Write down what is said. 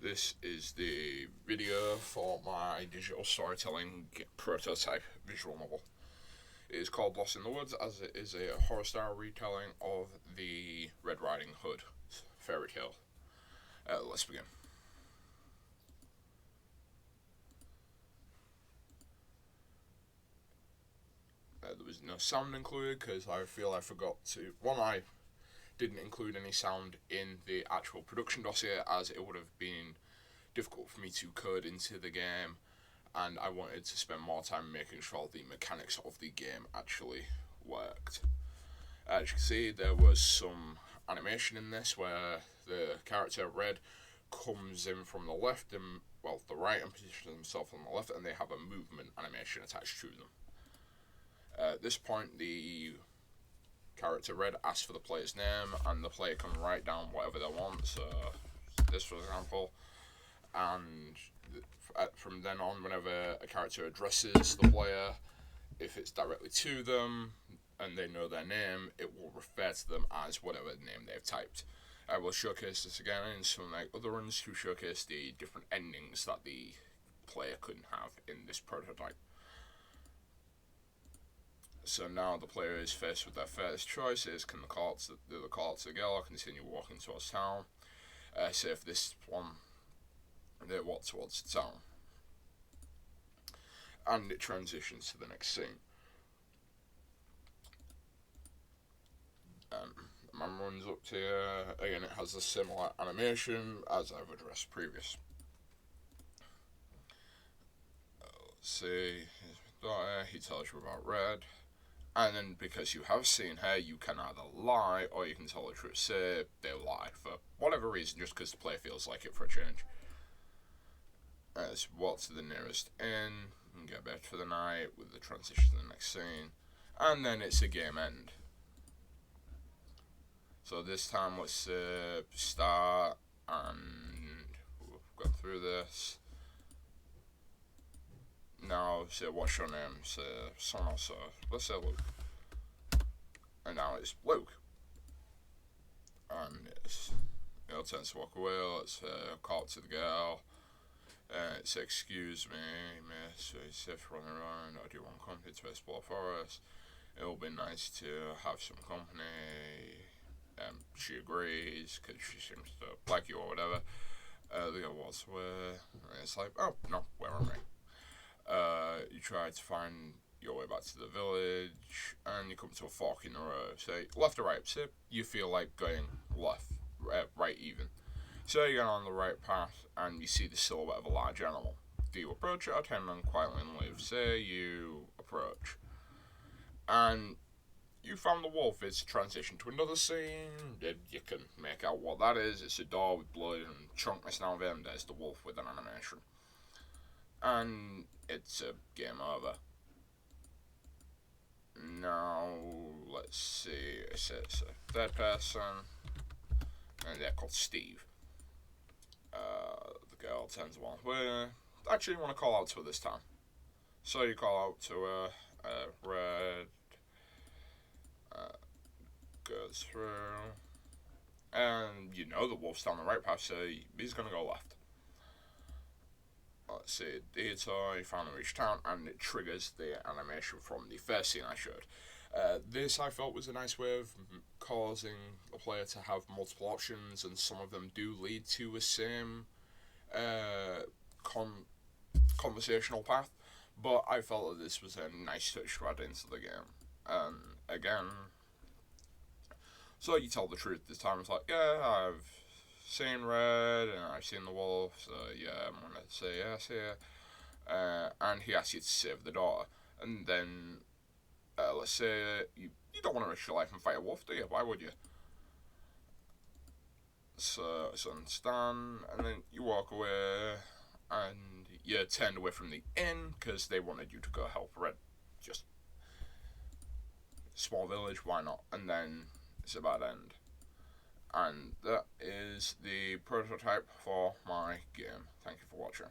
This is the video for my digital storytelling prototype visual novel. It is called Lost in the Woods, as it is a horror-style retelling of the Red Riding Hood fairy tale. Let's begin. There was no sound included because I feel I forgot to. I didn't include any sound in the actual production dossier, as it would have been difficult for me to code into the game, and I wanted to spend more time making sure the mechanics of the game actually worked. As you can see, there was some animation in this where the character Red comes in from the left and the right, and positions himself on the left, and they have a movement animation attached to them. At this point, the character Red asks for the player's name, and the player can write down whatever they want. So, this, for example, and from then on, whenever a character addresses the player, if it's directly to them and they know their name, it will refer to them as whatever name they've typed. I will showcase this again in some other runs to showcase the different endings that the player couldn't have in this prototype. So now the player is faced with their first choices. Can they call out to the girl or continue walking towards town? Say if this one, they walk towards the town. And it transitions to the next scene. The man runs up to you. Again, it has a similar animation as I've addressed previous. Let's see, his daughter, he tells you about Red. And then, because you have seen her, you can either lie or you can tell the truth. Say they lie for whatever reason, just because the player feels like it for a change. Let's walk to the nearest inn and get back for the night with the transition to the next scene. And then it's a game end. So this time, let's start, and we've gone through this. Now, say, what's your name? Say, someone else. Let's say Luke. And now it's Luke. And it tends to walk away. Let's call it to the girl. It's, excuse me, miss, it's safe running around. I do want company to explore forest. It will be nice to have some company. She agrees because she seems to like you or whatever. The girl walks away. And it's like, oh, no, where am I? You try to find your way back to the village, and you come to a fork in the road. Say left or right. Say you feel like going left, right even. So you get on the right path, and you see the silhouette of a large animal. Do you approach it or turn and quietly leave? Say you approach, and you found the wolf. It's transitioned to another scene. You can make out what that is. It's a door with blood and chunkness now. Then there's the wolf with an animation. And it's a game over. Now, let's see. It's a third person, and they're called Steve. The girl turns one way. Actually, you want to call out to her this time. So you call out to her. Red goes through, and you know the wolf's down the right path, so he's gonna go left. Let's see, detour, you finally reach town, and it triggers the animation from the first scene I showed. This I felt was a nice way of causing the player to have multiple options, and some of them do lead to a same conversational path, but I felt that this was a nice touch to add into the game. And again, so you tell the truth this time. It's like, yeah, I've seen Red and I've seen the wolf, so yeah, I'm gonna say yes here. And he asks you to save the daughter, and then let's say you don't want to risk your life and fight a wolf, do you? Why would you? So it's understand, and then you walk away, and you turned away from the inn because they wanted you to go help Red. Just small village, why not? And then it's a bad end. And that is the prototype for my game. Thank you for watching.